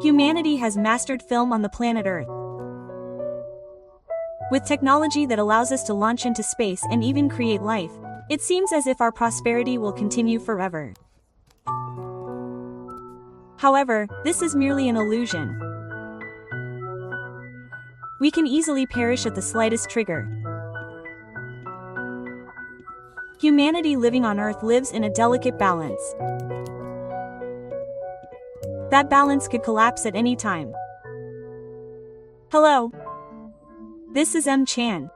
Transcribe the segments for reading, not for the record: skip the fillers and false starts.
Humanity has mastered film on the planet Earth. With technology that allows us to launch into space and even create life, it seems as if our prosperity will continue forever. However, this is merely an illusion. We can easily perish at the slightest trigger. Humanity living on Earth lives in a delicate balance. That balance could collapse at any time. Hello. This is M-Chan.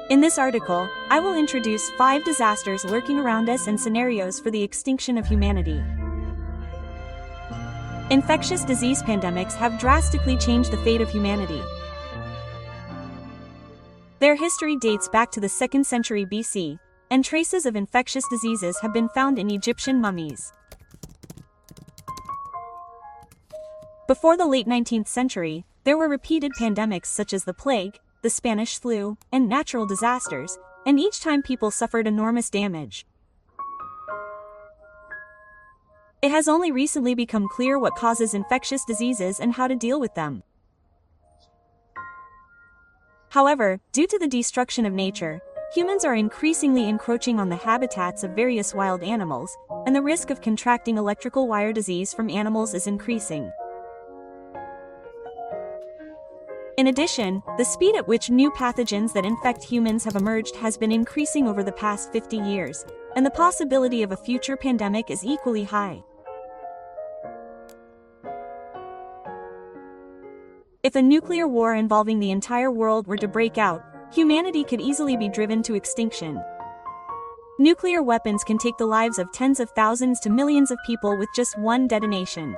In this article, I will introduce 5 disasters lurking around us and scenarios for the extinction of humanity. Infectious disease pandemics have drastically changed the fate of humanity. Their history dates back to the 2nd century BC, and traces of infectious diseases have been found in Egyptian mummies. Before the late 19th century, there were repeated pandemics such as the plague, the Spanish flu, and natural disasters, and each time people suffered enormous damage. It has only recently become clear what causes infectious diseases and how to deal with them. However, due to the destruction of nature, humans are increasingly encroaching on the habitats of various wild animals, and the risk of contracting electrical wire disease from animals is increasing. In addition, the speed at which new pathogens that infect humans have emerged has been increasing over the past 50 years, and the possibility of a future pandemic is equally high. If a nuclear war involving the entire world were to break out, humanity could easily be driven to extinction. Nuclear weapons can take the lives of tens of thousands to millions of people with just one detonation.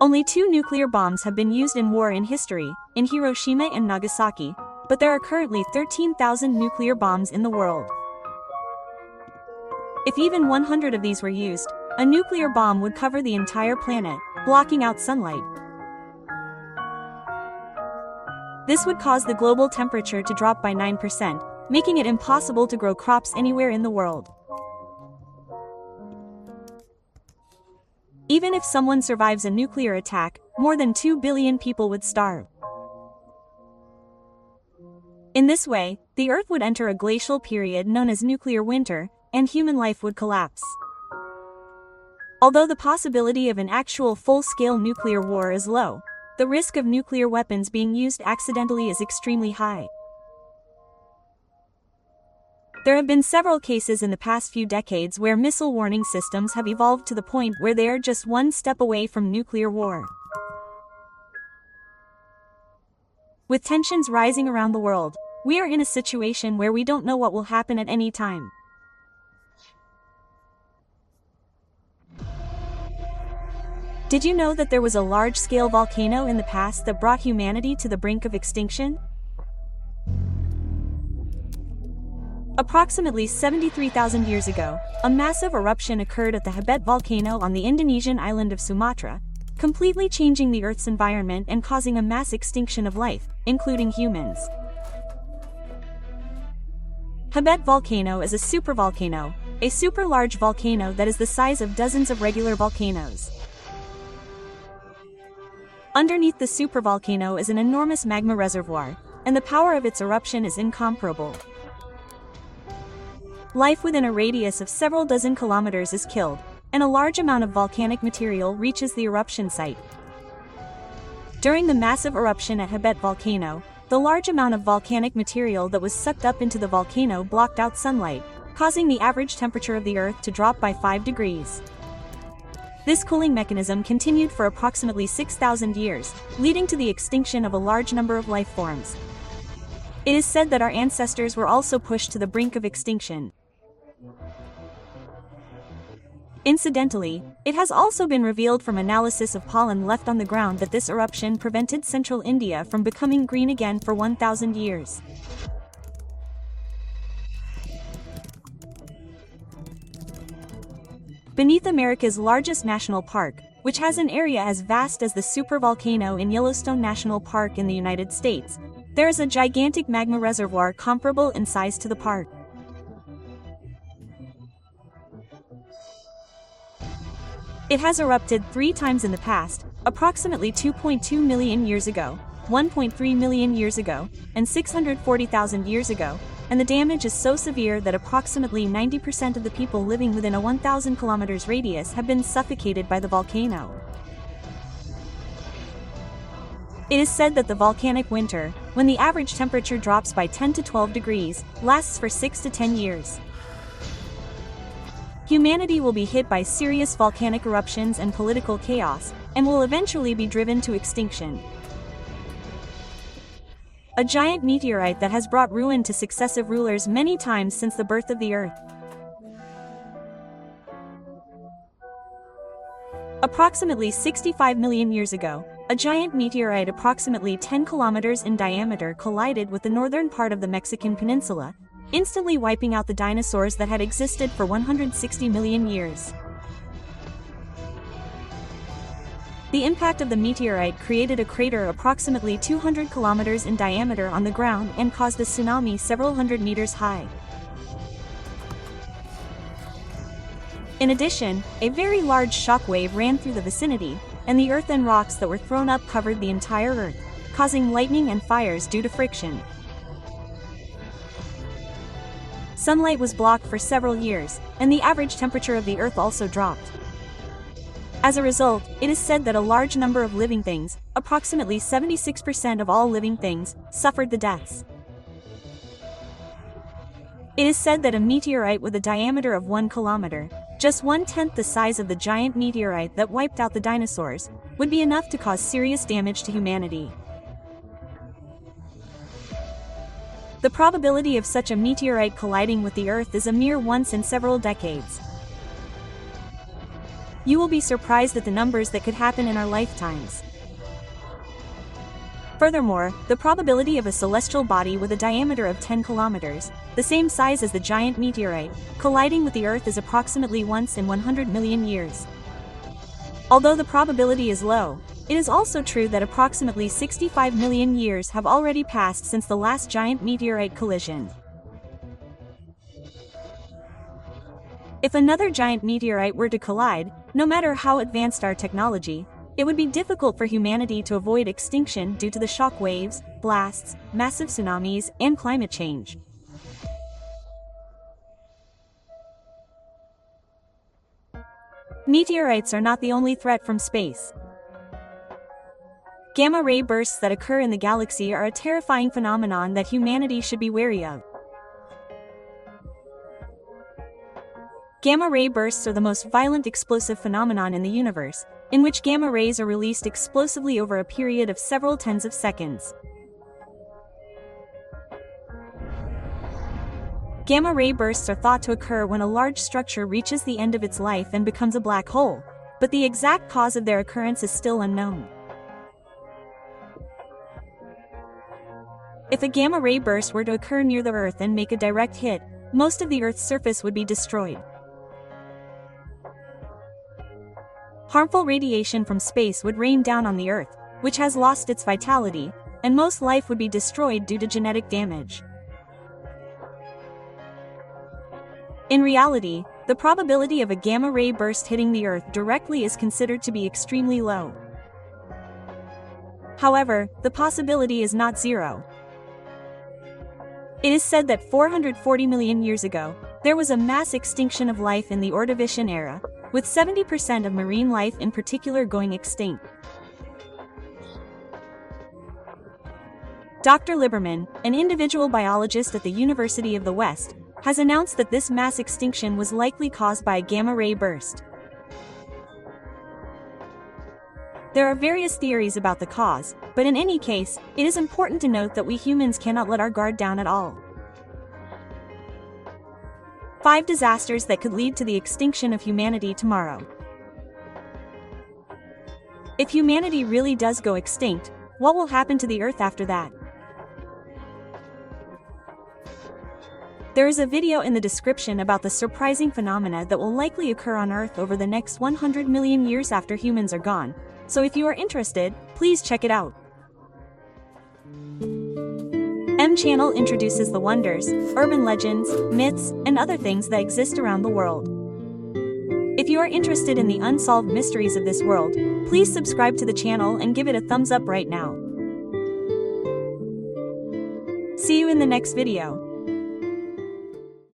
Only 2 nuclear bombs have been used in war in history, in Hiroshima and Nagasaki, but there are currently 13,000 nuclear bombs in the world. If even 100 of these were used, a nuclear bomb would cover the entire planet, blocking out sunlight. This would cause the global temperature to drop by 9%, making it impossible to grow crops anywhere in the world. Even if someone survives a nuclear attack, more than 2 billion people would starve. In this way, the Earth would enter a glacial period known as nuclear winter, and human life would collapse. Although the possibility of an actual full-scale nuclear war is low, the risk of nuclear weapons being used accidentally is extremely high. There have been several cases in the past few decades where missile warning systems have evolved to the point where they are just one step away from nuclear war. With tensions rising around the world, we are in a situation where we don't know what will happen at any time. Did you know that there was a large-scale volcano in the past that brought humanity to the brink of extinction? Approximately 73,000 years ago, a massive eruption occurred at the Hebet volcano on the Indonesian island of Sumatra, completely changing the Earth's environment and causing a mass extinction of life, including humans. Hebet volcano is a supervolcano, a super-large volcano that is the size of dozens of regular volcanoes. Underneath the supervolcano is an enormous magma reservoir, and the power of its eruption is incomparable. Life within a radius of several dozen kilometers is killed, and a large amount of volcanic material reaches the eruption site. During the massive eruption at Hebet volcano, the large amount of volcanic material that was sucked up into the volcano blocked out sunlight, causing the average temperature of the Earth to drop by 5 degrees. This cooling mechanism continued for approximately 6,000 years, leading to the extinction of a large number of life forms. It is said that our ancestors were also pushed to the brink of extinction. Incidentally, it has also been revealed from analysis of pollen left on the ground that this eruption prevented central India from becoming green again for 1,000 years. Beneath America's largest national park, which has an area as vast as the supervolcano in Yellowstone National Park in the United States, there is a gigantic magma reservoir comparable in size to the park. It has erupted 3 times in the past, approximately 2.2 million years ago, 1.3 million years ago, and 640,000 years ago, and the damage is so severe that approximately 90% of the people living within a 1,000 kilometers radius have been suffocated by the volcano. It is said that the volcanic winter, when the average temperature drops by 10 to 12 degrees, lasts for 6 to 10 years. Humanity will be hit by serious volcanic eruptions and political chaos, and will eventually be driven to extinction. A giant meteorite that has brought ruin to successive rulers many times since the birth of the Earth. Approximately 65 million years ago, a giant meteorite approximately 10 kilometers in diameter collided with the northern part of the Mexican peninsula, instantly wiping out the dinosaurs that had existed for 160 million years. The impact of the meteorite created a crater approximately 200 kilometers in diameter on the ground and caused a tsunami several hundred meters high. In addition, a very large shock wave ran through the vicinity, and the earth and rocks that were thrown up covered the entire Earth, causing lightning and fires due to friction. Sunlight was blocked for several years, and the average temperature of the Earth also dropped. As a result, it is said that a large number of living things, approximately 76% of all living things, suffered the deaths. It is said that a meteorite with a diameter of 1 kilometer, just 1/10 the size of the giant meteorite that wiped out the dinosaurs, would be enough to cause serious damage to humanity. The probability of such a meteorite colliding with the Earth is a mere once in several decades. You will be surprised at the numbers that could happen in our lifetimes. Furthermore, the probability of a celestial body with a diameter of 10 kilometers, the same size as the giant meteorite, colliding with the Earth is approximately once in 100 million years. Although the probability is low, it is also true that approximately 65 million years have already passed since the last giant meteorite collision. If another giant meteorite were to collide, no matter how advanced our technology, it would be difficult for humanity to avoid extinction due to the shock waves, blasts, massive tsunamis, and climate change. Meteorites are not the only threat from space. Gamma-ray bursts that occur in the galaxy are a terrifying phenomenon that humanity should be wary of. Gamma-ray bursts are the most violent explosive phenomenon in the universe, in which gamma rays are released explosively over a period of several tens of seconds. Gamma-ray bursts are thought to occur when a large structure reaches the end of its life and becomes a black hole, but the exact cause of their occurrence is still unknown. If a gamma-ray burst were to occur near the Earth and make a direct hit, most of the Earth's surface would be destroyed. Harmful radiation from space would rain down on the Earth, which has lost its vitality, and most life would be destroyed due to genetic damage. In reality, the probability of a gamma-ray burst hitting the Earth directly is considered to be extremely low. However, the possibility is not zero. It is said that 440 million years ago, there was a mass extinction of life in the Ordovician era, with 70% of marine life in particular going extinct. Dr. Lieberman, an individual biologist at the University of the West, has announced that this mass extinction was likely caused by a gamma-ray burst. There are various theories about the cause, but in any case, it is important to note that we humans cannot let our guard down at all. 5 disasters that could lead to the extinction of humanity tomorrow. If humanity really does go extinct, what will happen to the Earth after that? There is a video in the description about the surprising phenomena that will likely occur on Earth over the next 100 million years after humans are gone, so if you are interested, please check it out. M-Channel introduces the wonders, urban legends, myths, and other things that exist around the world. If you are interested in the unsolved mysteries of this world, please subscribe to the channel and give it a thumbs up right now. See you in the next video.